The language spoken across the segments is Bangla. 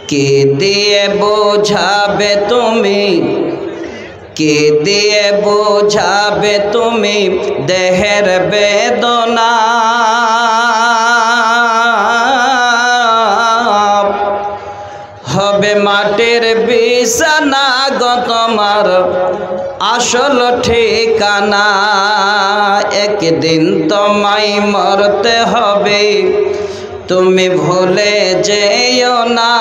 কে দিয়ে বোঝাবে তুমি, কে দিয়ে বোঝাবে তুমি দেহের বেদনা। হবে মাটির বিছানা গো তোমার আসল ঠিকানা। একদিন তোমায় মরতে হবে, তুমি ভুলে যেও না।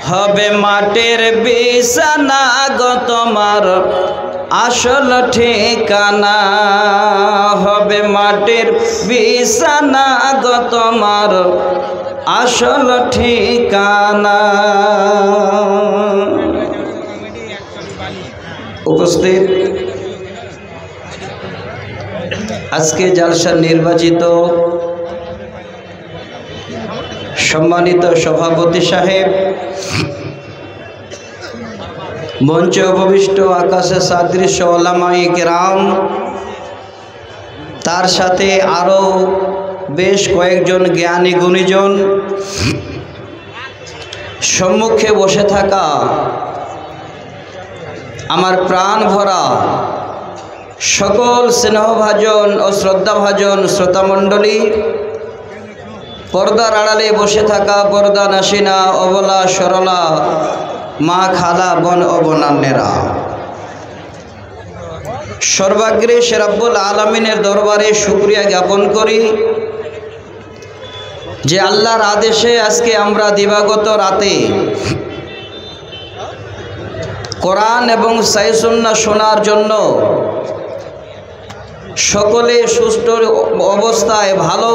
হবে মাটির বিছানা গো তোমার আসল ঠিকানা। হবে মাটির বিছানা গো তোমার আসল ঠিকানা। উপস্থিত আজকে জালসার নির্বাচিত সম্মানিত সভাপতি সাহেব, মঞ্চে উপবিষ্ট আকাশে সাদৃশ্য ওলামায়ে কেরাম, তার সাথে আরও বেশ কয়েকজন জ্ঞানী গুণীজন, সম্মুখে বসে থাকা আমার প্রাণ ভরা সকল স্নেহভাজন ও শ্রদ্ধাভাজন শ্রোতামণ্ডলী, পর্দার আড়ালে বসে থাকা পর্দা নাসিনা অবলা সরলা মা খালা বোন ও বোনান্নেরা, সর্বাগ্রে সে রব্বুল আলামিনের দরবারে শুকরিয়া জ্ঞাপন করি যে আল্লাহর আদেশে আজকে আমরা দিবাগত রাতে কোরআন এবং সহিহ সুন্নাহ শোনার জন্য সকলে সুস্থ অবস্থায় ভালো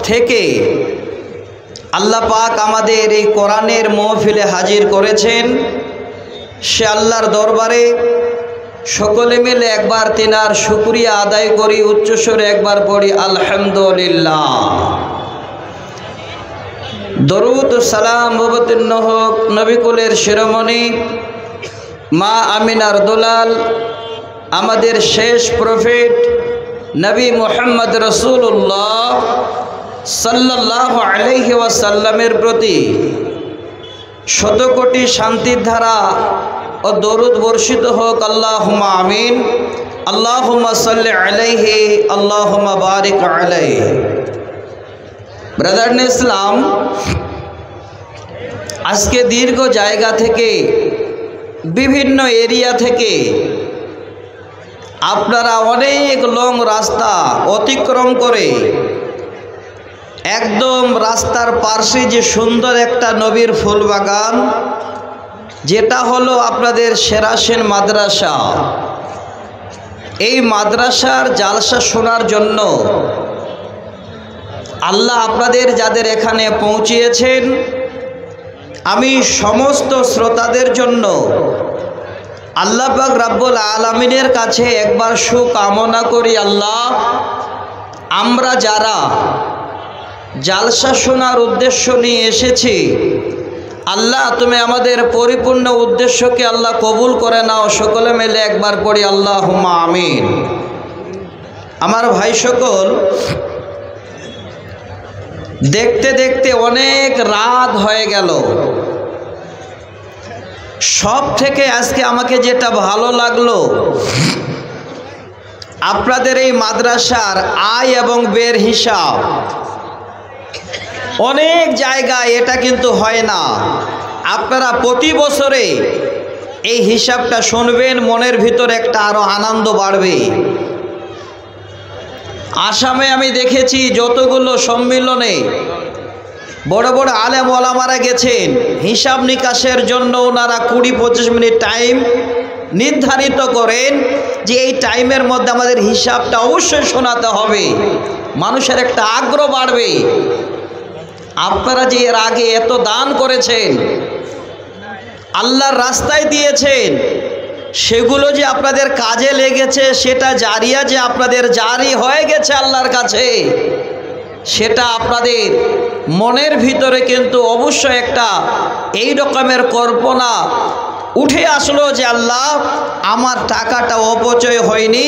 থেকে আল্লাহ পাক আমাদের এই কোরআনের মাহফিলে হাজির করেছেন। সে আল্লাহর দরবারে সকলে মিলে একবার তিনার শুকরিয়া আদায় করি, উচ্চস্বরে একবার পড়ি আলহামদুলিল্লাহ। দরুদ সালাম অবতীর্ণ হোক নবিকুলের শিরোমণি মা আমিনার দুলাল, আমাদের শেষ প্রফেট নবী মুহাম্মদ রাসূলুল্লাহ সাল্লাল্লাহু আলাইহি ওয়াসাল্লামের প্রতি শতকোটি শান্তির ধারা ও দরুদ বর্ষিত হোক। আল্লাহুম্মা আমিন। আল্লাহুম্মা সাল্লি আলাইহি, আল্লাহুম্মা বারিক আলাইহি। ব্রাদার ইন ইসলাম, আজকে দীর্ঘ জায়গা থেকে, বিভিন্ন এরিয়া থেকে আপনারা অনেক লং রাস্তা অতিক্রম করে একদম রাস্তার পাশে যে সুন্দর একটা নবীর ফুল বাগান, যেটা হলো আপনাদের সেরাসেন মাদ্রাসা, এই মাদ্রাসার জালসা শোনার জন্য আল্লাহ আপনাদের যাদের এখানে পৌঁছিয়েছেন, আমি সমস্ত শ্রোতাদের জন্য আল্লাহ পাক রব্বুল আলামিনের কাছে একবার সুকামনা করি। আল্লাহ, আমরা যারা জালসা শোনার উদ্দেশ্য নিয়ে এসেছি, আল্লাহ তুমি আমাদের পরিপূর্ণ উদ্দেশ্যকে আল্লাহ কবুল করে নাও। সকলে মিলে একবার পড়ি আল্লাহুম্মা আমিন। আমার ভাই সকল, দেখতে দেখতে অনেক রাত হয়ে গেল। সব থেকে আজকে আমাকে যেটা ভালো লাগলো, আপনাদের এই মাদ্রাসার আয় এবং ব্যয়ের হিসাব অনেক জায়গায় এটা কিন্তু হয় না। আপনারা প্রতি বছরে এই হিসাবটা শুনবেন, মনের ভিতর একটা আরো আনন্দ বাড়বে। আসামে আমি দেখেছি যতগুলো সম্মেলনে বড় বড় আলেম ওলামারা গেছেন, হিসাব নিকাশের জন্য ওনারা 20-25 মিনিট টাইম নির্ধারিত করেন যে এই টাইমের মধ্যে আমাদের হিসাবটা অবশ্যই শোনাতে হবে। মানুষের একটা আগ্রহ বাড়বে। আপনারা যে এর আগে এত দান করেছেন, আল্লাহর রাস্তায় দিয়েছেন, সেগুলো যে আপনাদের কাজে লেগেছে, সেটা জারিয়া যে আপনাদের জারি হয়ে গেছে আল্লাহর কাছে, সেটা আপনাদের মনের ভিতরে কিন্তু অবশ্যই একটা এই রকমের কল্পনা উঠে আসলো যে আল্লাহ, আমার টাকাটা অপচয় হয়নি,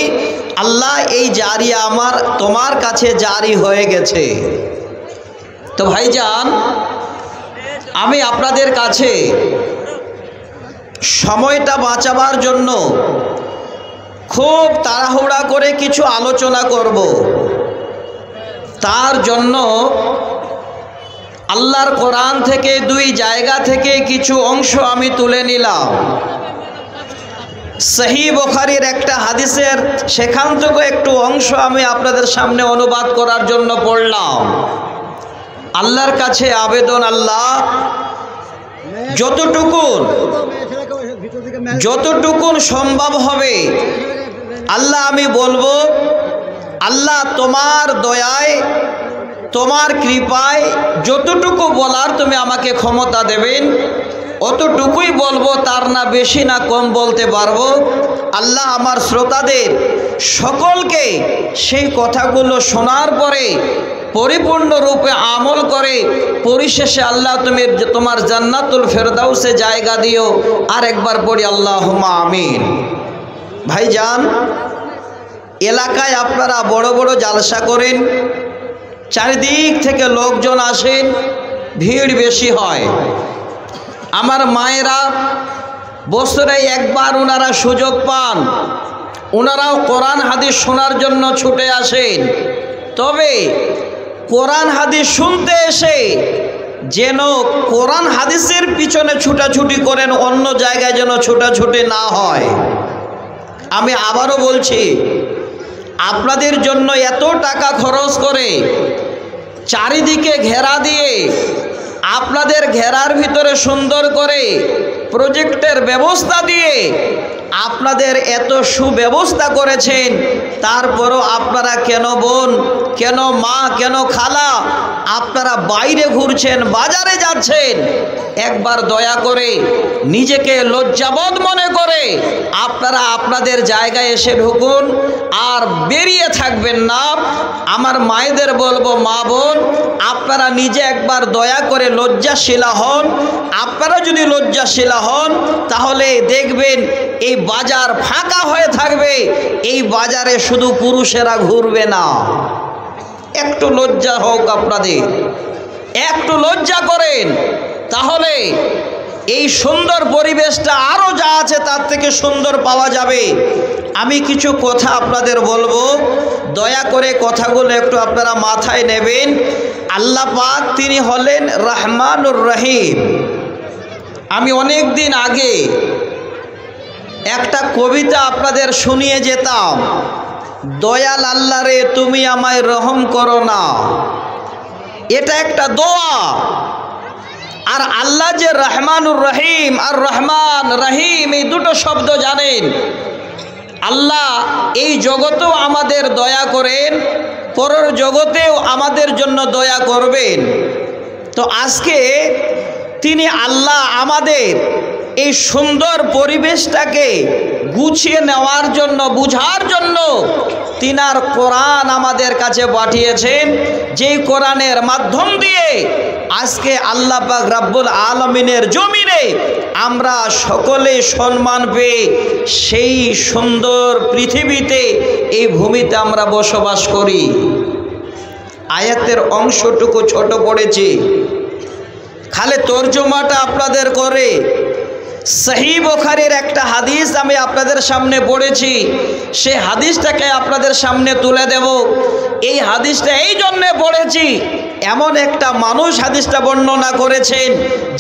আল্লাহ এই জারিয়া আমার তোমার কাছে জারি হয়ে গেছে। তো ভাইজান, আমি আপনাদের কাছে সময়টা বাঁচাবার জন্য খুব তাড়াহুড়া করে কিছু আলোচনা করব। তার জন্য আল্লাহর কোরআন থেকে দুই জায়গা থেকে কিছু অংশ আমি তুলে নিলাম। সহিহ বুখারীর একটা হাদিসের সেখান থেকে একটু অংশ আমি আপনাদের সামনে অনুবাদ করার জন্য পড়লাম। আল্লাহর কাছে আবেদন, আল্লাহ যতটুকুন সম্ভব হবে আল্লাহ আমি বলবো, আল্লাহ তোমার দয়ায় তোমার কৃপায় যতটুকু বলার তুমি আমাকে ক্ষমতা দেবেন অতটুকুই বলবো, তার না বেশি না কম বলতে পারবো। আল্লাহ আমার শ্রোতাদের সকলকে সেই কথাগুলো শোনার পরে পরিপূর্ণরূপে আমল করে পরিশেষে আল্লাহ তুমি তোমার জান্নাতুল ফেরদাউসে জায়গা দিও। আর একবার পড়ি আল্লাহুম্মা আমিন। ভাইজান, এলাকায় আপনারা বড় বড় জালসা করেন, চারিদিক থেকে লোকজন আসেন, ভিড় বেশি হয়। আমার মায়েরা বছরে একবার ওনারা সুযোগ পান, ওনারাও কোরআন হাদিস শোনার জন্য ছুটে আসেন। তবে কোরআন হাদিস শুনতে এসে যেন কোরআন হাদিসের পিছনে ছুটাছুটি করেন, অন্য জায়গায় যেন ছুটাছুটি না হয়। আমি আবারও বলছি, আপনাদের জন্য এত টাকা খরচ করে চারিদিকে ঘেরা দিয়ে আপনাদের ঘেরার ভিতরে সুন্দর করে প্রজেক্টের ব্যবস্থা দিয়ে আপনাদের এত সুব্যবস্থা করেছেন, তারপরও আপনারা কেন বোন, কেন মা, কেন খালা আপনারা বাইরে ঘুরছেন, বাজারে যাচ্ছেন? একবার দয়া করে নিজেকে লজ্জাবোধ মনে করে আপনারা আপনাদের জায়গায় এসে ঢুকুন, আর বেরিয়ে থাকবেন না। আমার মায়েদের বলবো, মা বোন আপনারা নিজে একবার দয়া করে লজ্জাশীলা হন। আপনারা যদি লজ্জাশীলা হন তাহলে দেখবেন এই বাজার ফাঁকা হয়ে থাকবে, এই বাজারে শুধু পুরুষেরা ঘুরবে না। একটু লজ্জা হোক আপনাদের, একটু লজ্জা করেন, তাহলে এই সুন্দর পরিবেশটা আরও যা আছে তার থেকে সুন্দর পাওয়া যাবে। আমি কিছু কথা আপনাদের বলবো, দয়া করে কথাগুলো একটু আপনারা মাথায় নেবেন। আল্লাহ পাক তিনি হলেন রহমানুর রহিম। আমি অনেক দিন আগে একটা কবিতা আপনাদের শুনিয়ে যেতাম, দয়াল আল্লাহ রে তুমি আমায় রহম করো না। এটা একটা দোয়া। আর আল্লাহ যে রহমানুর রহিম, আর রহমান রহিম এই দুটো শব্দ জানেন। আল্লাহ এই জগতেও আমাদের দয়া করেন, পরের জগতেও আমাদের জন্য দয়া করবেন। তো আজকে তিনি আল্লাহ আমাদের এই সুন্দর পরিবেশটাকে গুছিয়ে নেওয়ার জন্য, বুঝার জন্য তিনার কোরআন আমাদের কাছে পাঠিয়েছেন, যেই কোরআনের মাধ্যম দিয়ে আজকে আল্লাহ পাক রাব্বুল আলামিনের জমিনে আমরা সকলে সম্মান পেয়ে সেই সুন্দর পৃথিবীতে, এই ভূমিতে আমরা বসবাস করি। আয়াতের অংশটুকু ছোট পড়েছি, খালি তর্জমাটা আপনাদের করে। সহিহ বুখারীর একটা হাদিস আমি আপনাদের সামনে পড়েছি, সে হাদিসটাকে আপনাদের সামনে তুলে দেব। এই হাদিসটা এই জন্যে পড়েছি, এমন একটা মানুষ হাদিসটা বর্ণনা করেছেন,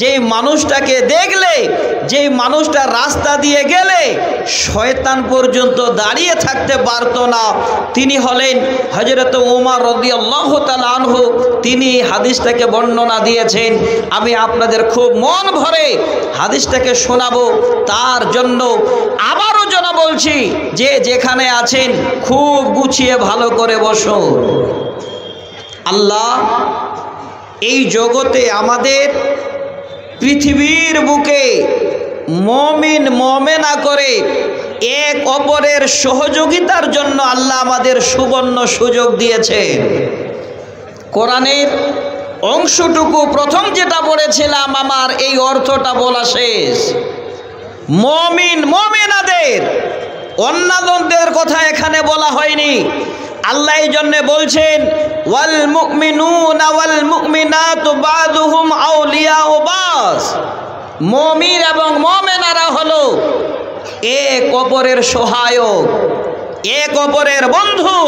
যেই মানুষটাকে দেখলে, যেই মানুষটা রাস্তা দিয়ে গেলে শয়তান পর্যন্ত দাঁড়িয়ে থাকতে পারত না। তিনি হলেন হযরত ওমর রাদিয়াল্লাহু তাআলা আনহু। তিনি হাদিসটাকে বর্ণনা দিয়েছেন। আমি আপনাদের খুব মন ভরে হাদিসটাকে শোনাবো। তার জন্য আবারও যেন বলছি, যে যেখানে আছেন খুব গুছিয়ে ভালো করে বসুন। আল্লাহ এই জগতে আমাদের পৃথিবীর বুকে মুমিন মুমিনা করে এক অপরের সহযোগিতার জন্য আল্লাহ আমাদের সুবর্ণ সুযোগ দিয়েছেন। কোরআনের অংশটুকু প্রথম যেটা পড়েছিলাম, আমার এই অর্থটা বলা শেষ। মুমিন মুমিনাদের, অন্যান্যদের কথা এখানে বলা হয়নি। আল্লাহ এই জন্য বলছেন ওয়াল মুমিনুনা ওয়াল মুমিনাতু বাযুহুম আউলিয়াউ বায, মুমিন এবং মুমিনারা হলো এক অপরের সহায়ক, এক অপরের বন্ধু।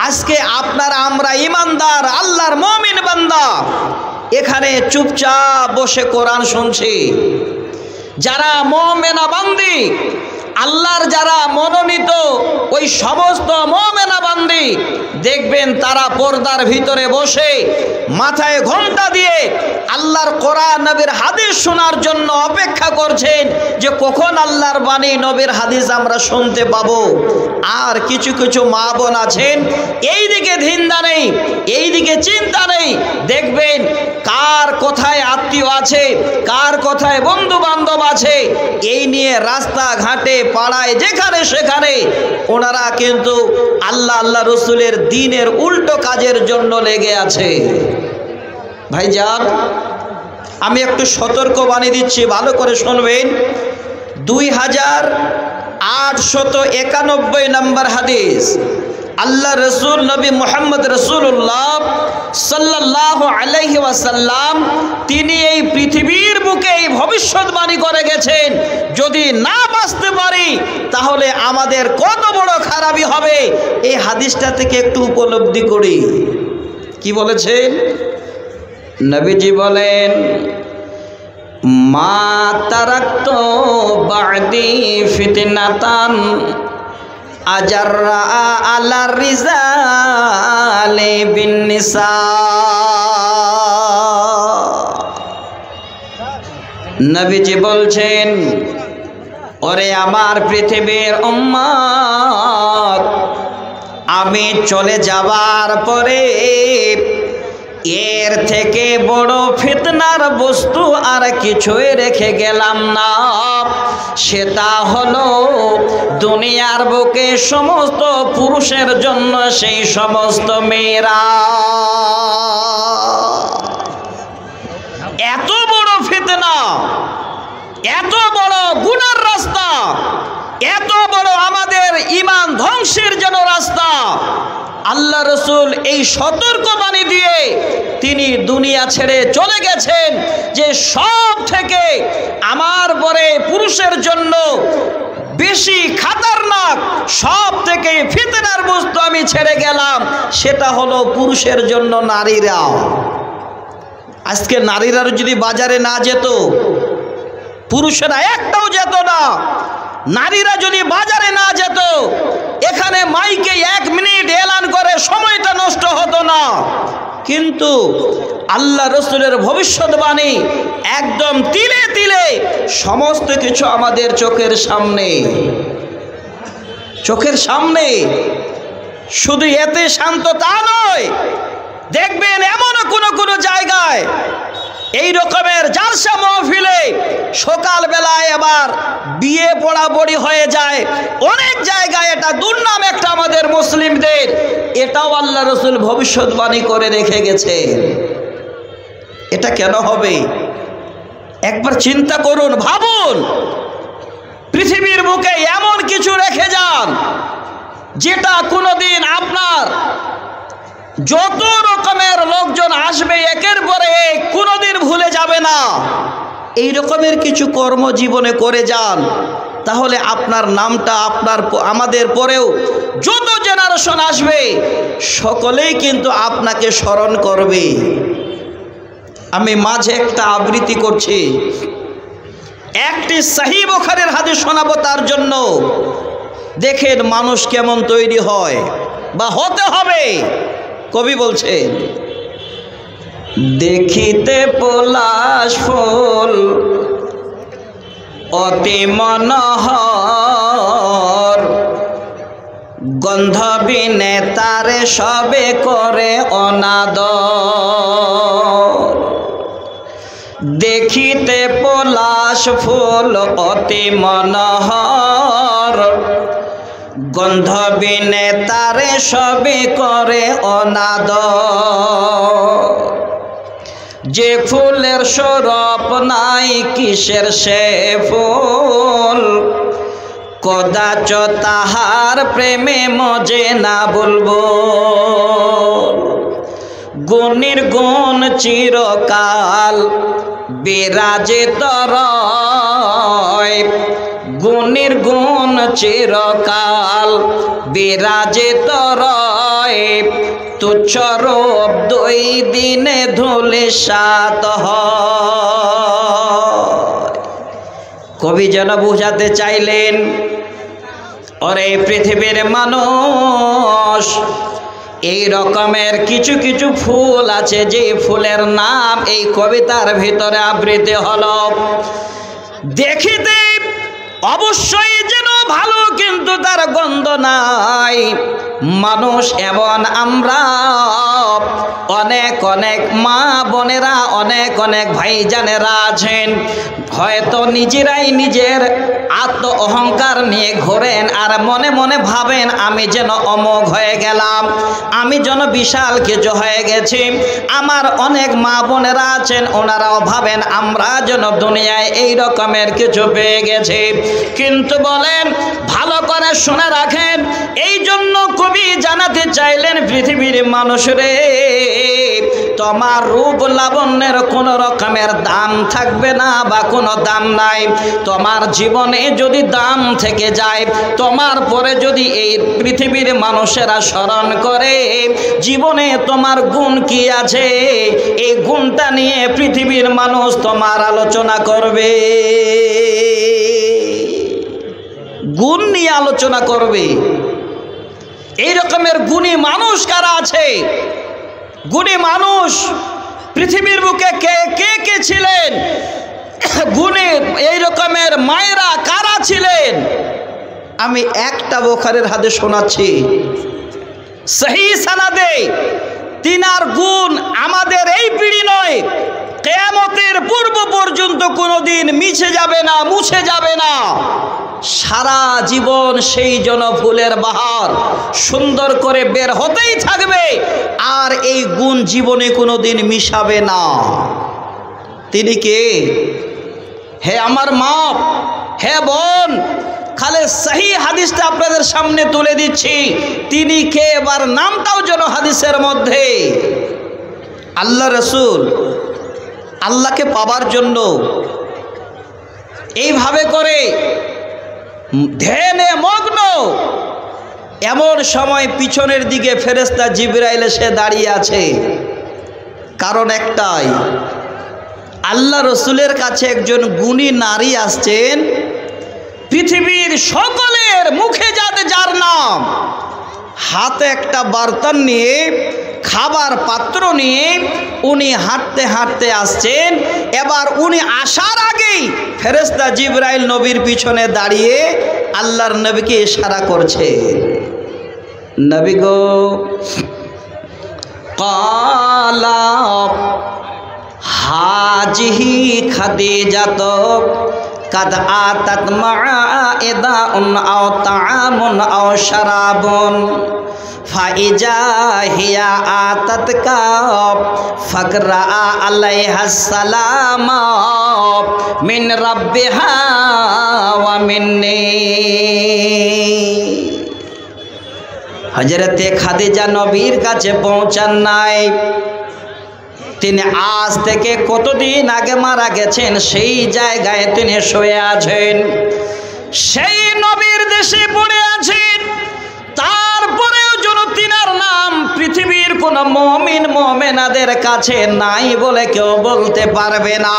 আজকে আপনারা আমরা ইমানদার আল্লাহর মুমিন বান্দা এখানে চুপচাপ বসে কোরআন শুনছি। যারা মুমিনা বান্দি, আল্লাহর যারা মনোনীত ওই সমস্ত মুমিনা বান্দি দেখবেন তারা পর্দার ভিতরে বসে মাথায় ঘোমটা দিয়ে আল্লাহর কোরআন নবীর হাদিস শোনার জন্য অপেক্ষা করছেন যে কখন আল্লাহর বাণী নবীর হাদিস আমরা শুনতে পাবো। আর কিছু কিছু মা বোন আছেন এইদিকে ধিন্দা নেই, এইদিকে চিন্তা নেই, দেখবেন কার কোথায় আত্মীয় আছে, কার কোথায় বন্ধু বান্ধব আছে, এই নিয়ে রাস্তাঘাটে পাড়ায় যেখানে সেখানে ওনারা কিন্তু আল্লাহ আল্লাহ রসুলের দ্বীনের উল্টো কাজের জন্য লেগে আছে। ভাইজান, আমি একটু সতর্ক বানিয়ে দিচ্ছি, ভালো করে শুনবেন। 2891 নম্বর হাদিস, আল্লাহ রসুল নবী মুহাম্মদ রাসূলুল্লাহ সাল্লাল্লাহু আলাইহি ওয়াসাল্লাম তিনি এই পৃথিবীর বুকে এই ভবিষ্যৎবাণী করে গেছেন, যদি না বাঁচতে পারি তাহলে আমাদের কত বড় খারাপই হবে। এই হাদিসটা থেকে একটু উপলব্ধি করি। কি বলেছেন নবীজি? বলেন মা তারাকতু বা'দি ফিতনাতান আজাররা আলা রিজালি বিন নিসা। নবীজি বলছেন, ওরে আমার পৃথিবীর উম্মত, আমি চলে যাবার পরে এর থেকে বড় ফিতনার বস্তু আর কিছুই রেখে গেলাম না। সেটা হলো দুনিয়ার বুকে সমস্ত পুরুষের জন্য সেই সমস্ত মেয়েরা। এত বড় ফিতনা, এত বড় গুনার রাস্তা, এত বড় আমাদের ঈমান ধ্বংসের জন্য রাস্তা, আল্লাহ রসুল এই সতর্কবাণী দিয়ে তিনি দুনিয়া ছেড়ে চলে গেছেন যে সব থেকে আমার পরে পুরুষের জন্য বেশি খাতারনাক, সব থেকে ফিতনার বস্তু আমি ছেড়ে গেলাম, সেটা হলো পুরুষের জন্য নারীরা। আজকে নারীরা যদি বাজারে না যেত, পুরুষেরা একটাও যেত না, নারীরা যদি বাজারে না যেত, এখানে মাইকে 1 মিনিট এলান করে সময়টা নষ্ট হতো না। কিন্তু আল্লাহ রসুলের ভবিষ্যৎবাণী একদম তিলে তিলে সমস্ত কিছু আমাদের চোখের সামনে, চোখের সামনে। শুধু এতে শান্ত তা নয়, দেখবেন এমনও কোনো জায়গায় এই রকমের জালসা মাহফিলে সকালবেলায় আবার বিয়ে পড়াপড়ি হয়ে যায়। অনেক জায়গায় এটা দুর্নাম একটা আমাদের মুসলিমদের, এটাও আল্লাহ রসুল ভবিষ্যৎবাণী করে রেখে গেছে। এটা কেন হবে? একবার চিন্তা করুন, ভাবুন। পৃথিবীর বুকে এমন কিছু রেখে যান যেটা কোনোদিন আপনার যত রকমের লোকজন আসবে একের পরে এক, কোনোদিন ভুলে যাবে না। এই রকমের কিছু কর্মজীবনে করে যান, তাহলে আপনার নামটা আমাদের পরেও যত জেনারেশন আসবে সকলেই কিন্তু আপনাকে স্মরণ করবে। আমি মাঝে একটা আবৃত্তি করছি, একটি সহিহ বুখারীর হাদিস শোনাবো তার জন্য। দেখেন মানুষ কেমন তৈরি হয় বা হতে হবে। কবি বলছেন, দেখিতে পলাশ ফুল অতি মনোহর, গন্ধ বিনে তারে সবে করে অনাদর। দেখিতে পলাশ ফুল অতি মনোহর, গন্ধ বিনে তারে সবে করে অনাদর। যে ফুলের সরপ নাই কিসের সে ফুল, কদাচ তাহার প্রেমে মজে না বলবো। গুণের গুণ চিরকাল বিরাজে তরয়, গুণের গুণ চিরকাল বিরাজে তরয়, তুচ্ছ রূপ দুই দিনে ধূলিসাৎ হয়। কবি যেন বুঝাতে চাইলেন, ওরে পৃথিবীর মানুষ, এই রকমের কিছু কিছু ফুল আছে যে ফুলের নাম এই কবিতার ভিতরে আবৃত্তি হলো। দেখিতে অবশ্যই যেন ভালো, কিন্তু তার গন্ধ নাই। মানুষ এমন আমরা, অনেক অনেক মা বোনেরা, অনেক অনেক ভাইজানেরা আছেন, হয়তো নিজেরাই নিজের আত্ম অহংকার নিয়ে ঘোরেন আর মনে মনে ভাবেন আমি যেন অমোঘ হয়ে গেলাম, আমি যেন বিশাল কিছু হয়ে গেছি। আমার অনেক মা বোনেরা আছেন, ওনারাও ভাবেন আমরা যেন দুনিয়ায় এই রকমের কিছু পেয়ে গেছি। কিন্তু বলেন, ভালো করে শুনে রাখেন, এই জন্য কবি জানাতে চাইলেন, পৃথিবীর মানুষ রে, তোমার রূপ লাবণ্যের কোনো রকমের দাম থাকবে না বা কোনো দাম নাই। তোমার জীবনে যদি দাম থেকে যায়, তোমার পরে যদি এই পৃথিবীর মানুষেরা স্মরণ করে জীবনে তোমার গুণ কি আছে, এই গুণটা নিয়ে পৃথিবীর মানুষ তোমার আলোচনা করবে, গুণ নিয়ে আলোচনা করবে। এই রকমের গুণী মানুষ কারা আছে? গুণী মানুষ পৃথিবীর বুকে কে কে কে ছিলেন? গুণী এই রকমের মায়েরা কারা ছিলেন? আমি একটা বুখারীর হাদিস শোনাচ্ছি, সহি সানাদে। তিনার গুণ আমাদের এই পিঢ়ি নয়, কিয়ামতের পূর্ব পর্যন্ত কোনোদিন মিছে যাবে না, মুছে যাবে না। সারা জীবন সেই জনফুলের বাহার সুন্দর করে বের হতেই থাকবে, আর এই গুণ জীবনে কোনোদিন মিশাবে না। তিনি কে? হে আমার মা, হে বোন, খালি সহি হাদিসটা আপনাদের সামনে তুলে দিচ্ছি। তিনি কে এবার নামটাও যেন হাদিসের মধ্যে। আল্লাহ রসুল আল্লাহকে পাবার জন্য এইভাবে করে ধ্যানে মগ্ন, এমন সময় পিছনের দিকে ফেরেশতা জিবরাইল এসে দাঁড়িয়ে আছে। কারণ একটাই, আল্লাহ রসুলের কাছে একজন গুণী নারী আসছেন, পৃথিবীর সকলের মুখে যাতে যার নাম, হাতে একটা বার্তান নিয়ে, খাবার পাত্র নিয়ে উনি হাঁটতে হাঁটতে আসছেন। এবার উনি আসার আগেই ফেরেশতা জিবরাইল নবীর পিছনে দাঁড়িয়ে আল্লাহর নবীকে ইশারা করছে, নবী গো, ক্বালা হাজিহি খাদিজাত কাদ আতাত মাআইদাউন আও তাআমুন আও শারাবুন ফাইজা হিয়া আতাতকা ফাকরা আলাইহাস সালাম মিন রাব্বিহা ওয়া মিন্নি। হযরতে খাদিজা নবীর কাছে পৌঁছান নাই। তিনি আজ থেকে কতদিন আগে মারা গেছেন, সেই জায়গায় তিনি শুয়ে আছেন, সেই নবীর দেশে পড়ে আছেন। তারপরেও যেন তিনার নাম পৃথিবীর কোন মুমিন মুমিনাদের কাছে নাই বলে কেউ বলতে পারবে না।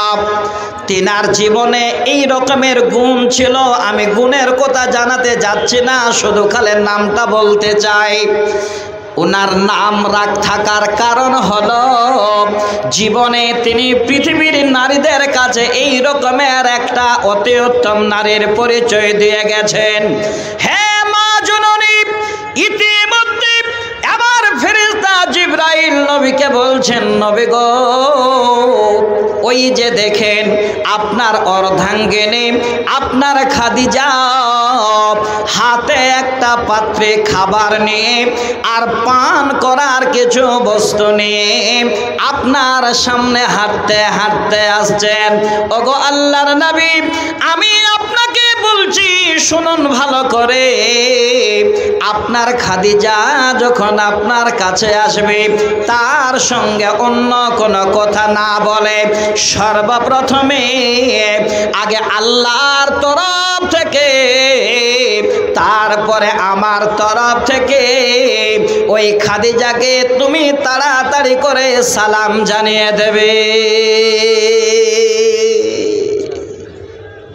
তিনার জীবনে এই রকমের গুণ ছিল, আমি গুণের কথা জানাতে যাচ্ছি না, শুধু খালি নামটা বলতে চাই। ওনার নাম রাখ থাকার কারণ হলো জীবনে তিনি পৃথিবীর নারীদের কাছে এই রকমের একটা অতি উত্তম নারীর পরিচয় দিয়ে গেছেন। হে মা জননী, ইতিমধ্যে এবার ফেরেশতা জিবরাইল নবীকে বলছেন, নবী গো, ওই যে দেখেন আপনার অর্ধাঙ্গিনী, আপনার খাদিজা হাতে একটা পাত্রে খাবার নিয়ে আর পান করার কিছু বস্তু নিয়ে আপনার সামনে হাঁটতে হাঁটতে আসছেন। ওগো আল্লাহর নবী, আমি আপনাকে বলছি বলছি শুনুন ভালো করে, আপনার খাদিজা যখন আপনার কাছে আসবে তার সঙ্গে অন্য কোনো কথা না বলে সর্বপ্রথমে আগে আল্লাহর তরফ থেকে তারপরে আমার তরফ থেকে ওই খাদিজাকে তুমি তাড়াতাড়ি করে সালাম জানিয়ে দেবে।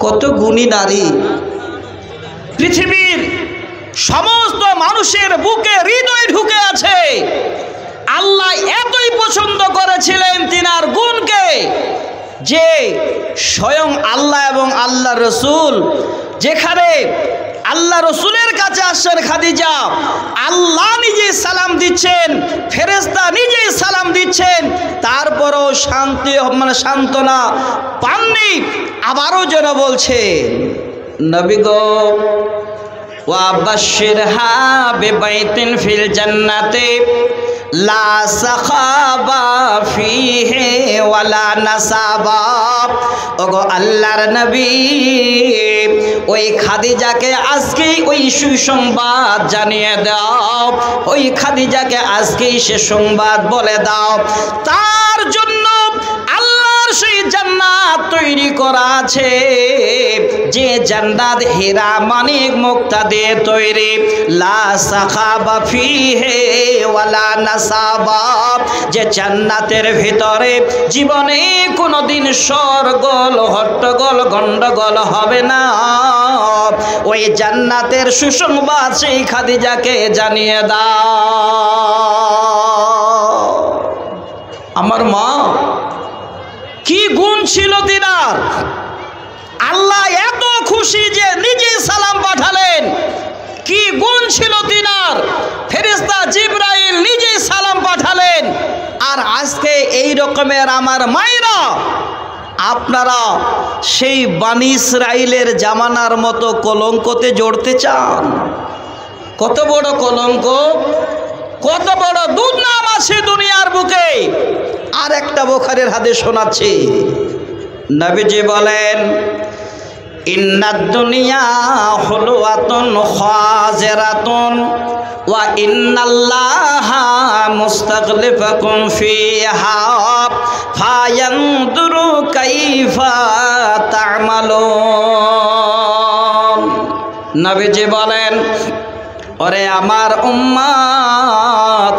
কত গুণী নারী, পৃথিবীর সমস্ত মানুষের বুকে হৃদয়ে ঢুকে আছে। আল্লাহ এতই পছন্দ করেছিলেন তিনার গুণকে যে স্বয়ং আল্লাহ এবং আল্লাহ রসুল যেখানে আল্লাহ রসুলের কাছে আসছেন খাদিজা, আল্লাহ নিজেই সালাম দিচ্ছেন, ফেরেশতা নিজেই সালাম দিচ্ছেন, তারপরও শান্তি সান্ত্বনা পাননি। আবারও যেন বলছেন নবী গো ওয়াবাশশিরহা বিবাইতিন ফিল জান্নাতি লা সাখাবা ফিহি ওয়ালা নাসাবা। ওগো আল্লাহর নবী, ওই খাদিজাকে আজকেই ওই সুসংবাদ জানিয়ে দাও, ওই খাদিজাকে আজকেই সে সংবাদ বলে দাও তার জন্য আল্লাহর সেই জান্নাত তৈরি করা আছে, যে জান্নাত হীরা মানিক মুক্তা দিয়ে তৈরি। লা সাখাবা ফিহি ওয়ালা নাসাবা, যে জান্নাতের ভিতরে জীবনে কোনোদিন শোরগোল হট্টগোল গন্ডগোল হবে না। ওই জান্নাতের সুসংবাদ সেই খাদিজাকে জানিয়ে দাও। আমার মা কি গুণ ছিল তিনার, আল্লাহ এত খুশি যে নিজেই সালাম পাঠালেন। কি গুণ ছিল তিনার, ফেরেশতা জিবরাইল নিজেই সালাম পাঠালেন। আর আজকে এই রকমের আমার মায়েরা, আপনারা সেই বানি ইসরাইলের জামানার মতো কলঙ্কতে জড়তে চান? কত বড় কলঙ্ক, কত বড় দুর্নাম আছে দুনিয়ার বুকে। আর একটা বুখারীর হাদিস শোনাচ্ছি, নবীজি বলেন ইন্নাদ দুনিয়া হুলওয়াতুন খাজিরাতুন ওয়া ইন্নাল্লাহা মুস্তাগলিফাকুম ফিহা ফায়ানদুরু কাইফা তা'মালুন। নবীজি বলেন, ওরে আমার উম্মত,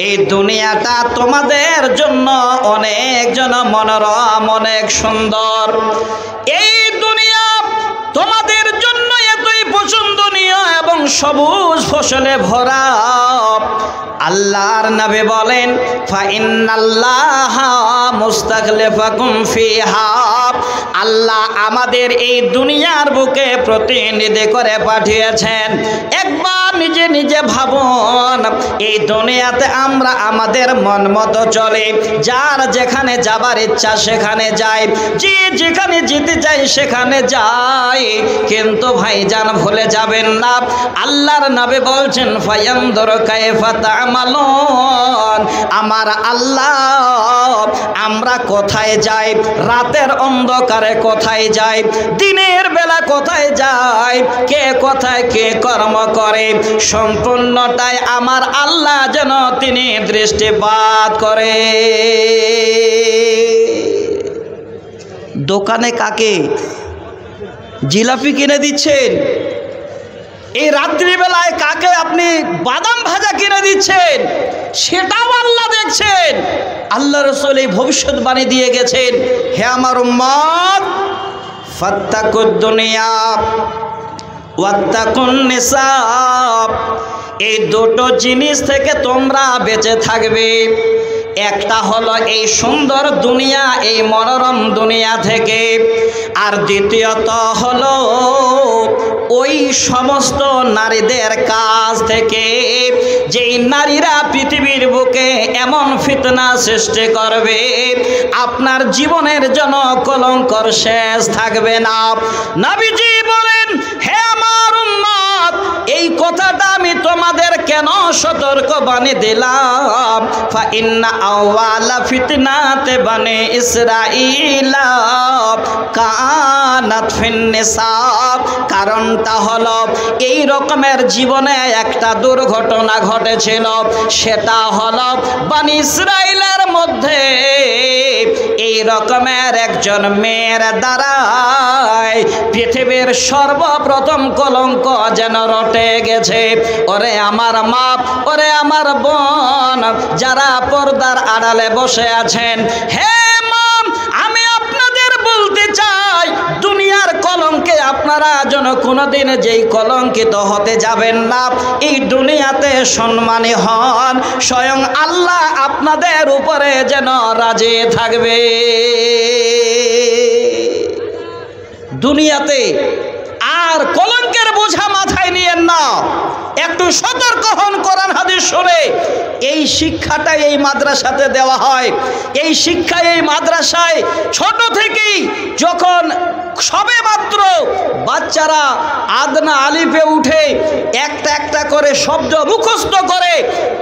এই দুনিয়াটা তোমাদের জন্য অনেক মনোরম, অনেক সুন্দর। এই দুনিয়া তোমাদের জন্য এতই পছন্দনীয় এবং সবুজ ফসলে ভরা। আল্লাহর নবী বলেন ফা ইন্নাল্লাহা মুস্তাগলিফাকুম ফিহা, আল্লাহ আমাদের এই দুনিয়ার বুকে প্রতিনিধি করে পাঠিয়েছেন। একবার নিজে নিজে ভাবুন, এই দুনিয়াতে আমরা আমাদের মন মতো চলে, যার যেখানে যাবার ইচ্ছা সেখানে যায়, যে যেখানে যেতে চাই সেখানে যায়। কিন্তু ভাইজান ভুলে যাবেন না, আল্লাহর নবী বলছেন ফায়ানদুর কাইফা তা'মালুন, আমার আল্লাহ আমরা কোথায় যাই, রাতের অন্ধকারে কোথায় যাই, দিনের বেলা কোথায় যাই, কে কোথায় কে কর্ম করে, সম্পূর্ণটাই আমার আল্লাহ যেন তিনি দৃষ্টিপাত করে। দোকানে কাকে জিলাপি কিনে দিচ্ছেন, এই রাত্রিবেলায় কাকে আপনি বাদাম ভাজা কিনে দিচ্ছেন, সেটাও আল্লাহ দেখছেন। আল্লাহ রাসূল এই ভবিষ্যৎবাণী দিয়ে গেছেন, হে আমার উম্মত, ফাত্তাকুদ দুনিয়া ওয়াত্তাকুন নিসা, এই দুটো জিনিস থেকে তোমরা বেঁচে থাকবে। একটা হলো এই সুন্দর দুনিয়া, এই মনোরম দুনিয়া থেকে, আর দ্বিতীয়ত হলো ওই সমস্ত নারীদের কাছ থেকে যেই নারীরা পৃথিবীর বুকে এমন ফিতনা সৃষ্টি করবে আপনার জীবনের জন্য কলঙ্কর শেষ থাকবে না। নবীজি বলেন, হে আমার উম্মত, এই এই কথাটা আমি তোমাদের কেন সতর্ক বাণী দিলাম? ফা ইন্না আওয়ালা ফিতনাতে বানি ইসরাঈলা কানাত ফিন নিসাব। কারণটা হলো এই রকমের জীবনে একটা দুর্ঘটনা ঘটেছিল, সেটা হলো বানি ইসরাঈলের মধ্যে এই রকমের একজন মেয়ের দ্বারাই পৃথিবীর সর্বপ্রথম কলঙ্ক যেন রটে গেছে। ওরে আমার মা, ওরে আমার বোন, যারা পর্দার আড়ালে বসে আছেন, হে মা, আমি আপনাদের বলতে চাই, দুনিয়ার কলঙ্কে আপনারা যেন কোনোদিন যেই কলঙ্কিত হতে যাবেন না। এই দুনিয়াতে সম্মানী হন, স্বয়ং আল্লাহ আপনাদের উপরে যেন রাজি থাকবে। দুনিয়াতে আর কলঙ্কের বোঝা মাথায় নিয়েন না, একটু সতর্ক হন কোরআন হাদিস শুনে। এই শিক্ষাটা এই মাদ্রাসাতে দেওয়া হয়। এই শিক্ষা এই মাদ্রাসায় ছোট থেকেই, যখন সবে মাত্র বাচ্চারা আদনা আলিফে উঠে একটা একটা করে শব্দ মুখস্থ করে,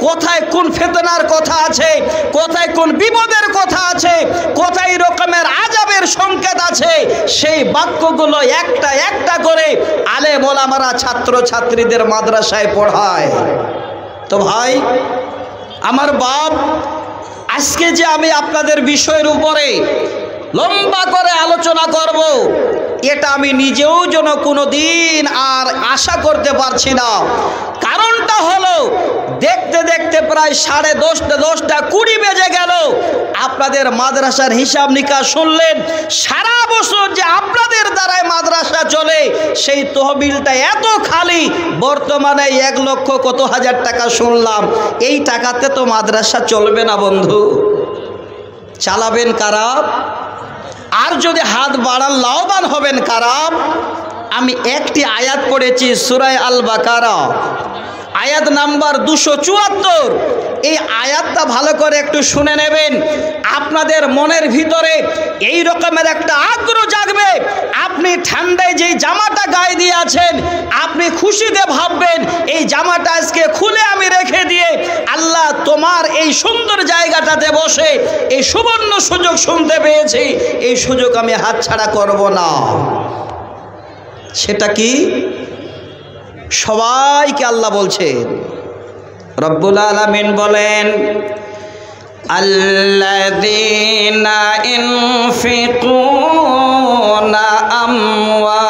কোথায় কোন ফিতনার কথা আছে, কোথায় কোন বিপদের কথা আছে, কোথায় রকমের আযাবের সংকেত আছে, সেই বাক্যগুলো একটা একটা করে আলেম ওলামারা ছাত্র ছাত্রীদের মাদ্রাসায় পড়ায়। তো ভাই আমার বাপ, আজকে যে আমি আপনাদের বিষয়ের উপরে লম্বা করে আলোচনা করব, এটা আমি নিজেও যেন কোনো দিন আর আশা করতে পারছি না। কারণটা হলো, দেখতে দেখতে প্রায় 10:30 বেজে গেল। আপনাদের মাদ্রাসার হিসাব নিকাশ শুনলেন, সারা বছর যে আপনাদের দ্বারাই মাদ্রাসা চলে, সেই তহবিলটা এত খালি। বর্তমানে 1 লক্ষ কত হাজার টাকা শুনলাম। এই টাকাতে তো মাদ্রাসা চলবে না বন্ধু। চালাবেন কারা? আর যদি হাত বাড়ান লাভবান হবেন কারা? আমি একটি আয়াত পড়েছি সূরা আল বাকারা, আয়াত নাম্বার 274। এই আয়াতটা ভালো করে একটু শুনে নেবেন। আপনাদের মনের ভিতরে এই রকমের একটা আগ্রহ জাগবে। আপনি ঠান্ডায় যেই জামাটা গায়ে দিয়ে আছেন, আপনি খুশিতে ভাববেন, এই জামাটা আজকে খুলে আমি রেখে দিয়ে আল্লাহ তোমার এই সুন্দর জায়গাটাতে বসে এই সুবর্ণ সুযোগ শুনতে পেয়েছি, এই সুযোগ আমি হাতছাড়া করব না। সেটা কি? সবাইকে আল্লাহ বলছেন, রব্বুল আলামিন বলেন, আল্লাযীনা ইনফিকুনা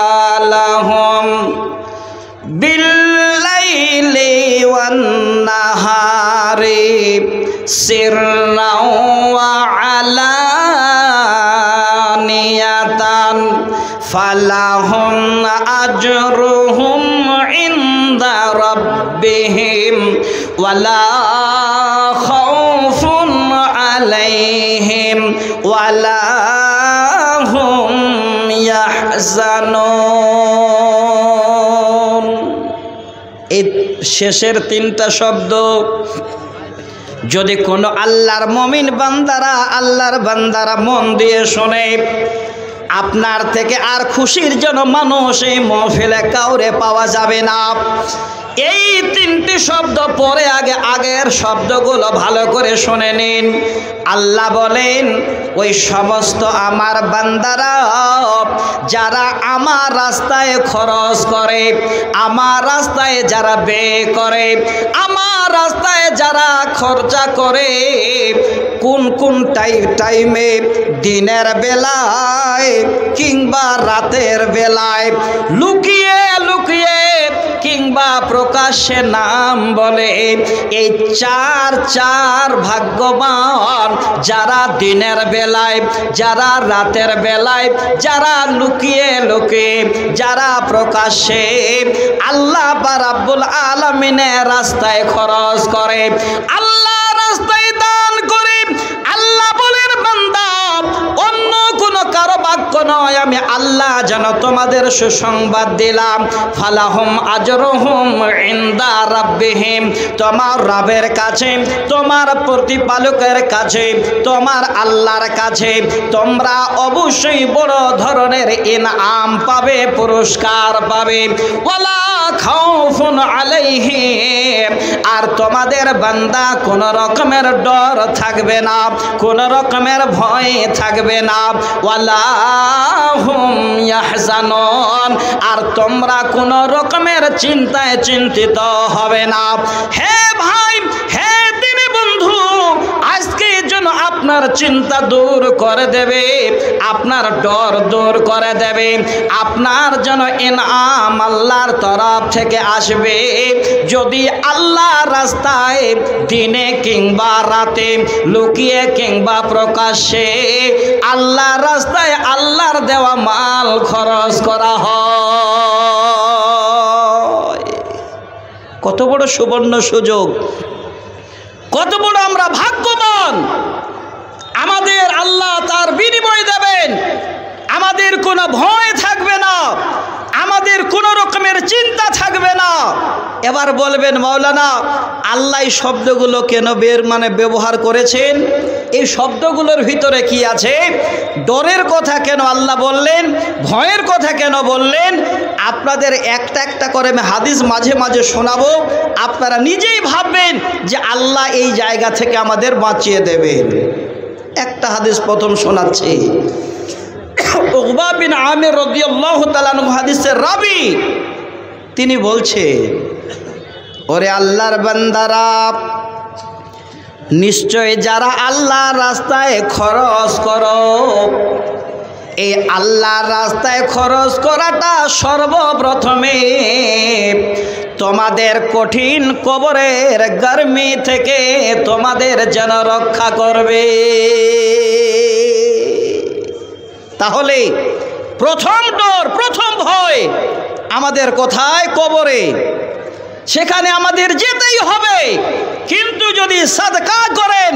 আমওয়ালাহুম বিল্লাইলি ওয়ান নাহারি সিররাও ওয়া আলানিয়াতান ফালাহুম আজরুহুম ইনদা রাব্বিহিম ওয়ালা খাউফুন আলাইহিম ওয়ালা হুম ইয়াহজানুন। এই শেষের 3টা শব্দ যদি কোনো আল্লাহর মুমিন বান্দারা, আল্লাহর বান্দারা মন দিয়ে শোনে, আপনার থেকে আর খুশির জন্য মানুষ এই মহফিলে কাউরে পাওয়া যাবে না। এই 3টি শব্দ পরে আগের শব্দগুলো ভালো করে শুনে নিন। আল্লাহ বলেন, ওই সমস্ত আমার বান্দারা যারা আমার রাস্তায় খরচ করে, আমার রাস্তায় যারা ব্যয় করে, আমার রাস্তায় যারা খরচা করে, কোন কোন টাইমে, দিনের বেলায় কিংবা রাতের বেলায়, লুকিয়ে লুকিয়ে কিংবা প্রকাশ্যে নাম বলে, এই চার ভাগ্যবান যারা দিনের বেলায়, যারা রাতের বেলায়, যারা লুকিয়ে লুকিয়ে, যারা প্রকাশ্যে আল্লাহ রাব্বুল আলামিনের রাস্তায় খরচ করে, আল্লাহ রাস্তায় দান করে। আল্লাহ বলেন, বান্দা অন্য কোনো কারো বাক্য নয়, আমি আল্লাহ যেন তোমাদের সুসংবাদ দিলাম, ফালাহুম আজরুহুম ইনদা রাব্বিহিম, তোমার রবের কাছে, তোমার প্রতিপালকের কাছে, তোমার আল্লাহর কাছে তোমরা অবশ্যই বড় ধরনের ইনাম পাবে, পুরস্কার পাবে। ওয়ালা খাউফুন আলাইহিম, আর তোমাদের বান্দা কোন রকমের ডর থাকবে না, কোন রকমের ভয় থাকবে না। ওয়ালা হুম ইয়াহজানুন, আর তোমরা কোন রকমের চিন্তায় চিন্তিত হবে না। হে ভাই, হে দিনী বন্ধু, আজকে যেন আপনার চিন্তা দূর করে দেবে, আপনার ডর দূর করে দেবে, আপনার যেন ইনাম আল্লাহর তরফ থেকে আসবে। যদি আল্লাহ রাস্তায় দিনে কিংবা রাতে, লুকিয়ে কিংবা প্রকাশ্যে আল্লাহ রাস্তায় আল্লাহর দেওয়া মাল খরচ করা হয়, কত বড় সুবর্ণ সুযোগ, কত বড় আমরা ভাগ্যবান। আমাদের আল্লাহ তার বিনিময় দেবেন, আমাদের কোনো ভয় থাকবে না, আমাদের কোনো রকমের চিন্তা থাকবে না। এবার বলবেন মাওলানা আল্লাহ এই শব্দগুলো কেন ব্যবহার করেছেন? এই শব্দগুলোর ভিতরে কি আছে? ডরের কথা কেন আল্লাহ বললেন, ভয়ের কথা কেন বললেন? আপনাদের একটা একটা করে আমি হাদিস মাঝে মাঝে শোনাবো, আপনারা নিজেই ভাববেন যে আল্লাহ এই জায়গা থেকে আমাদের বাঁচিয়ে দেবেন। একটা হাদিস প্রথম শোনাচ্ছি। উকবা বিন আমির রাদিয়াল্লাহু তাআলা আনহু হাদিসের রাবী, তিনি বলছে, ওরে আল্লাহর বান্দারা, নিশ্চয় যারা আল্লাহর রাস্তায় খরচ করো, এই আল্লাহর রাস্তায় খরচ করাটা সর্বপ্রথমে তোমাদের কঠিন কবরের গরমি থেকে তোমাদের যেন রক্ষা করবে। তাহলে প্রথম ডর, প্রথম ভয় আমাদের কোথায়? কবরে। সেখানে আমাদের যেতেই হবে। কিন্তু যদি সাদকা করেন,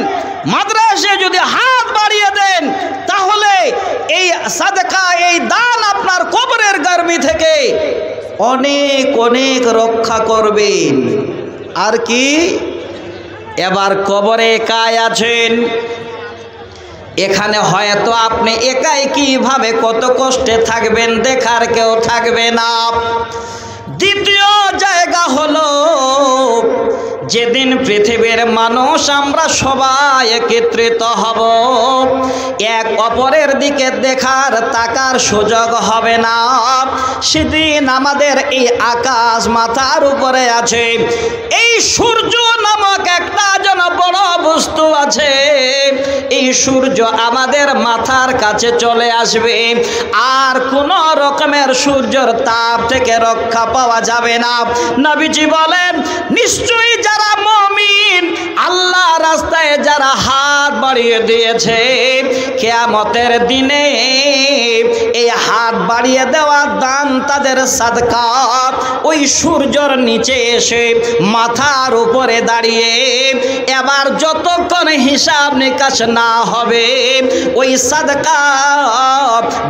মাদ্রাসায় যদি হাত বাড়িয়ে দেন, তাহলে এই সাদকা, এই দান আপনার কবরের গরমি থেকে অনেক অনেক রক্ষা করবেন। আর কি? এবার কবরে একাই আছেন, এখানে হয়তো আপনি একাই কিভাবে কত কষ্টে থাকবেন দেখার কেউ থাকবে না। দ্বিতীয় জায়গা হলো যেদিন পৃথিবীর মানুষ আমরা সবাই একত্রিত হব, এক অপরের দিকে দেখার তাকার সুযোগ হবে না। সেদিন আমাদের এই আকাশ মাথার উপরে আছে, এই সূর্য নামক একটা যেন বড় বস্তু আছে, এই সূর্য আমাদের মাথার কাছে চলে আসবে, আর কোন রকমের সূর্যের তাপ থেকে রক্ষা পাওয়া যাবে না। নবীজি বলেন, নিশ্চয়ই যারা মুমিন, আল্লাহ রাস্তায় যারা হাত বাড়িয়ে দিয়েছে, কিয়ামতের দিনে এই হাত বাড়িয়ে দেওয়া দান তাদের সাদকা ওই সূর্যের নিচে এসে মাথার উপরে দাঁড়িয়ে, এবার যতক্ষণ হিসাব নিকাশ না হবে, ওই সাদকা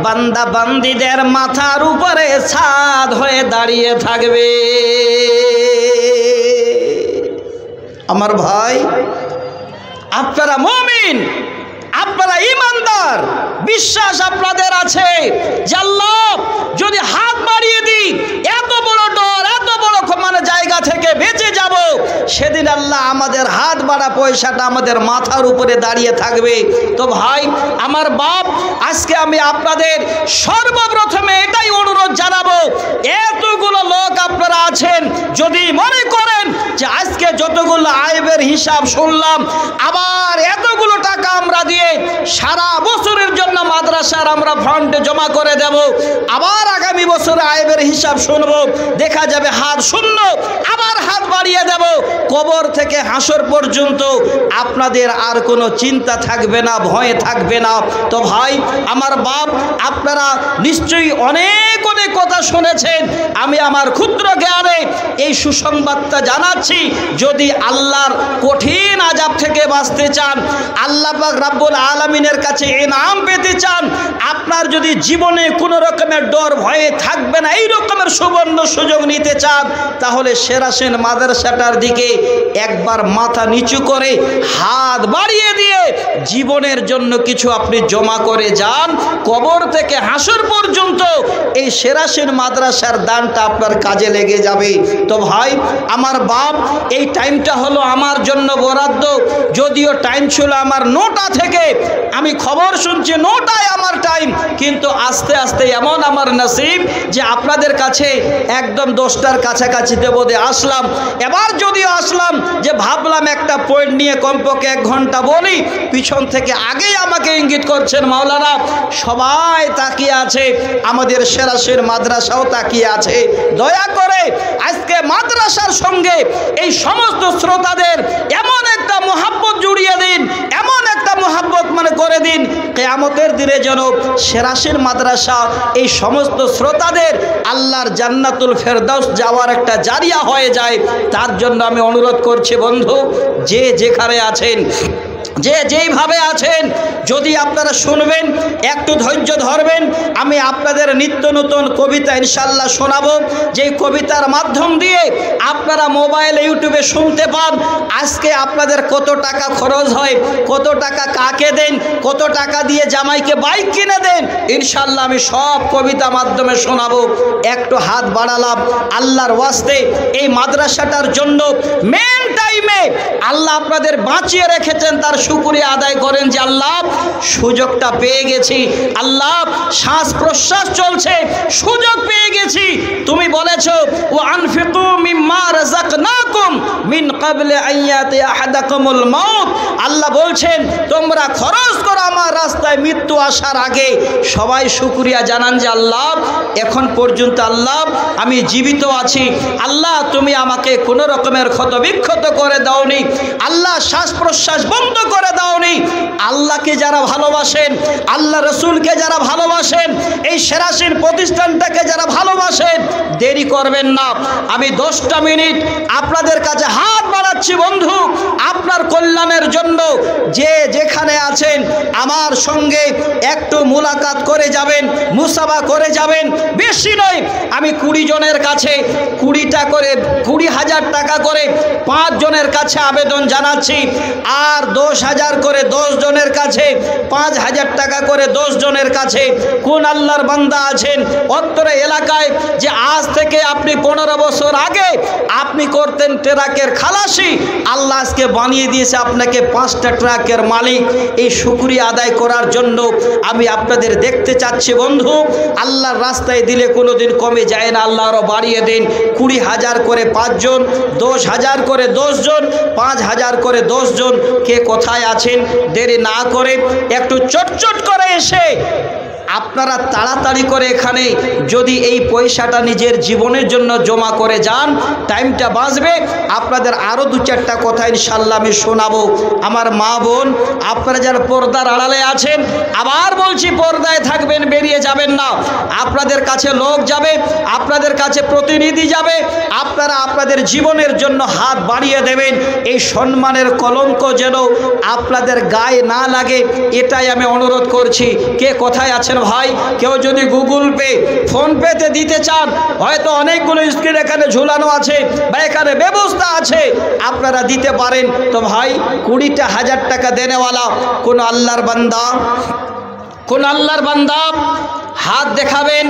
বান্দা বান্দীদের মাথার উপরে ছাদ হয়ে দাঁড়িয়ে থাকবে। আমার ভাই, আপনারা মুমিন, আপনারা ঈমানদার, বিশ্বাস আপনাদের আছে যে আল্লাহ যদি হাত বাড়িয়ে দিই, এত বড় ডর, এত বড় জায়গা থেকে বেঁচে যাব, সেদিন আল্লাহ আমাদের হাত বাড়া পয়সাটা আমাদের মাথার উপরে দাঁড়িয়ে থাকবে। তো ভাই আমার বাপ, আজকে আমি আপনাদের সর্বপ্রথমে এটাই অনুরোধ জানাবো, এতগুলো লোক আপনারা আছেন, যদি মনে করেন যে আজকে যতগুলো আয়েবের হিসাব শুনলাম, আবার এতগুলো টাকা আমরা দিয়ে সারা বছরের জন্য মাদ্রাসার আমরা ফান্ডে জমা করে দেব, আবার আগামী বছরে আয়েবের হিসাব শুনবো, দেখা যাবে হাত শূন্য, আবার হাত বাড়িয়ে দেব, কবর থেকে হাসর পর্যন্ত আপনাদের আর কোনো চিন্তা থাকবে না, ভয় থাকবে না। তো ভাই আমার বাপ, আপনারা নিশ্চয়ই অনেক অনেক কথা শুনেছেন। আমি আমার ক্ষুদ্র জ্ঞানে এই সুসংবাদটা জানাচ্ছি, যদি আল্লাহর কঠিন আযাব থেকে বাঁচতে চান, আল্লাহ পাক রব্বুল আলামিনের কাছে ইনাম পেতে চান, আপনার যদি জীবনে কোনো রকমের ডর ভয়ে থাকবে না, এই রকমের সুবর্ণ সুযোগ নিতে চান, তাহলে সেরাসেন মাদ্রাসাটার দিকে একবার মাথা নিচু করে হাত বাড়িয়ে দিয়ে জীবনের জন্য কিছু আপনি জমা করে যান। কবর থেকে হাসর পর্যন্ত এই সেরাসেন মাদ্রাসার দানটা আপনার কাজে লেগে যাবে। তো ভাই আমার বাপ, এই টাইমটা হলো আমার জন্য বরাদ্দ। যদিও টাইম ছিল আমার 9টা থেকে, আমি খবর শুনছি 9টায় আমার টাইম, কিন্তু আস্তে আস্তে এমন আমার নসিব যে আপনাদের কাছে একদম 10টার কাছাকাছি বোধে আসলাম। এবার যদিও আসলাম যে ভাবলাম একটা পয়েন্ট নিয়ে কমপক্ষে 1 ঘন্টা বলি, পিছন থেকে আগেই আমাকে ইঙ্গিত করছেন মাওলানা সবাই তাকিয়ে আছে, আমাদের সেরাসেন মাদ্রাসাও তাকিয়ে আছে। দয়া করে আজকে মাদ্রাসার সঙ্গে এই সমস্ত শ্রোতাদের এমন একটা মোহাব্বত জুড়িয়ে দিন, এমন একটা মোহাব্বত মানে করে দিন, কিয়ামতের দিনে যেন সেরাসেন মাদ্রাসা এই সমস্ত শ্রোতাদের আল্লাহর জান্নাতুল ফেরদাউস যাওয়ার একটা জারিয়া হয়ে যায়। তার জন্য আমি অনুরোধ করছি বন্ধু, যে যেখানে আছেন, যে যেইভাবে আছেন, যদি আপনারা শুনবেন, একটু ধৈর্য ধরবেন। আমি আপনাদের নিত্য নতুন কবিতা ইনশাল্লাহ শোনাবো, যেই কবিতার মাধ্যম দিয়ে আপনারা মোবাইলে ইউটিউবে শুনতে পান। আজকে আপনাদের কত টাকা খরচ হয়, কত টাকা কাকে দেন, কত টাকা দিয়ে জামাইকে বাইক কিনে দেন, ইনশাল্লাহ আমি সব কবিতা মাধ্যমে শোনাবো। একটু হাত বাড়ালাম আল্লাহর ওয়াস্তে এই মাদ্রাসাটার জন্য। মেন টাইমে আল্লাহ আপনাদের বাঁচিয়ে রেখেছেন, তার শুকরিয়া আদায় করেন যে আল্লাহ সুযোগটা পেয়ে গেছি, আল্লাহ শ্বাস প্রশ্বাস চলছে, সুযোগ পেয়ে গেছি। তুমি বলেছো ও আনফিকু মিম্মা রাযাকনাকুম মিন ক্বাবলি আন ইয়াতি আহাদাকুমুল মাউত, আল্লাহ বলছেন তোমরা খরচ করো আমার রাস্তায় মৃত্যু আসার আগে। সবাই শুকরিয়া জানান যে আল্লাহ এখন পর্যন্ত আল্লাহ আমি জীবিত আছি, আল্লাহ তুমি আমাকে কোনো রকমের ক্ষতবিক্ষত করে দাওনি, আল্লাহ শ্বাস প্রশ্বাস বন্ধ করে দাওনি। আল্লাহকে যারা ভালোবাসেন, আল্লাহ রসুলকে যারা ভালোবাসেন, এই সেরাসেন প্রতিষ্ঠানটাকে যারা ভালোবাসেন, দেরি করবেন না। আমি 10টা মিনিট আপনাদের কাছে হাত বাড়াচ্ছি বন্ধু, আপনার কল্যাণের জন্য। যে যেখানে আছেন আমার সঙ্গে একটু মুলাকাত করে যাবেন, মুসাফা করে যাবেন। বেশি নয়, আমি 20 জনের কাছে 20,000 টাকা করে 5 জনের কাছে আবেদন জানাচ্ছি, আর 10,000 করে 10 জনের কাছে, 5,000 টাকা করে 10 জনের কাছে। কোন আল্লাহর বান্দা আছেন অত্র এলাকায় যে আজ থেকে আপনি 15 বছর আগে আপনি করতেন ট্রাকের খালাসি, আল্লাহ আজকে বানিয়ে দিয়েছে আপনাকে 5টা ট্রাকের মালিক। এই শুকরিয়া আদায় করার জন্য আমি আপনাদের দেখতে চাচ্ছি বন্ধু। আল্লাহর রাস্তায় দিলে কোনোদিন কমে যায় না, আল্লাহ আরও বাড়িয়ে দিন। 20,000 করে 5 জন, 10,000 করে 10 জন, 5,000 করে 10 জন। কে কোথায় আছেন দেরি না করে একটু চটচট করে এসে আপনারা তাড়াতাড়ি করে এখানে যদি এই পয়সাটা নিজের জীবনের জন্য জমা করে যান, টাইমটা বাঁচবে। আপনাদের আরও 2-4টা কথা ইনশাল্লাহ আমি শোনাবো। আমার মা বোন আপনারা যারা পর্দার আড়ালে আছেন, আবার বলছি পর্দায় থাকবেন, বেরিয়ে যাবেন না। আপনাদের কাছে লোক যাবে, আপনাদের কাছে প্রতিনিধি যাবে, আপনারা আপনাদের জীবনের জন্য হাত বাড়িয়ে দেবেন। এই সম্মানের কলঙ্ক যেন আপনাদের গায়ে না লাগে, এটাই আমি অনুরোধ করছি। কে কোথায় আছেন ভাই? কেউ যদি গুগল পে, ফোন পেতে দিতে চান, হয়তো অনেকগুলো স্ক্রিন এখানে ঝুলানো আছে বা এখানে ব্যবস্থা আছে, আপনারা দিতে পারেন। তো ভাই 20,000 টাকা দেনেওয়ালা কোন আল্লাহর বান্দা, কোন আল্লাহর বান্দা হাত দেখাবেন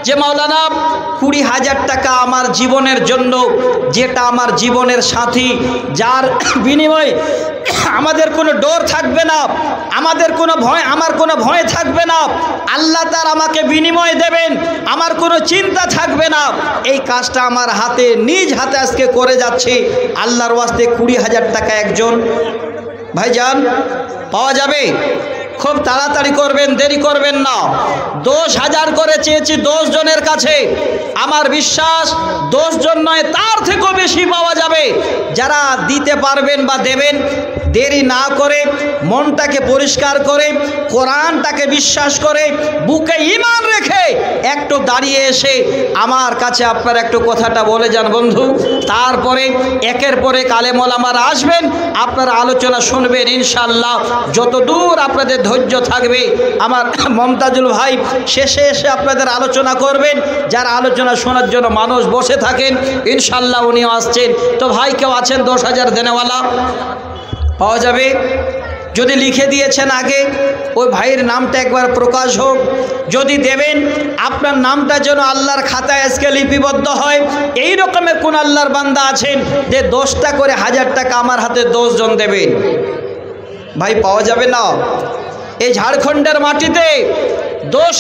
যে মাওলানা 20,000 টাকা আমার জীবনের জন্য, যেটা আমার জীবনের সাথী, যার বিনিময়ে আমাদের কোনো ডর থাকবে না, আমাদের কোনো ভয়, আমার কোনো ভয় থাকবে না, আল্লাহ তার আমাকে বিনিময় দেবেন, আমার কোনো চিন্তা থাকবে না। এই কাজটা আমার হাতে, নিজ হাতে আজকে করে যাচ্ছি। আল্লাহর ওয়াস্তে 20,000 টাকা একজন ভাইজান পাওয়া যাবে? খুব তাড়াতাড়ি করবেন, দেরি করবেন না। 10,000 করে চেয়েছি 10 জনের কাছে। আমার বিশ্বাস 10 জন নয়, তার থেকেও বেশি পাওয়া যাবে। যারা দিতে পারবেন বা দেবেন, দেরি না করে মনটাকে পরিষ্কার করে কোরআনটাকে বিশ্বাস করে বুকে ঈমান রেখে একটু দাঁড়িয়ে এসে আমার কাছে আপনার একটু কথাটা বলে যান বন্ধু। তারপরে একের পরে আলেম ওলামারা আসবেন, আপনারা আলোচনা শুনবেন ইনশাআল্লাহ। যতদূর আপনাদের ধৈর্য থাকবে আমার মমতাজুল ভাই শেষে এসে আপনাদের আলোচনা করবেন। যারা আলোচনা শোনার জন্য মানুষ বসে থাকেন ইনশাআল্লাহ উনিও আসছেন। তো ভাই কেউ আছেন 10,000 দেনেওয়ালা? পাওয়া যাবে? যদি লিখে দিয়েছেন আগে ওই ভাইয়ের নামটা একবার প্রকাশ হোক। যদি দেবেন আপনার নামটা যেন আল্লাহর খাতায় আজকে লিপিবদ্ধ হয়। এই রকমের কোন আল্লাহর বান্দা আছেন যে 10টা করে 1000 টাকা আমার হাতে 10 জন দেবেন? ভাই পাওয়া যাবে না? এই ঝাড়খণ্ডের মাটিতে 10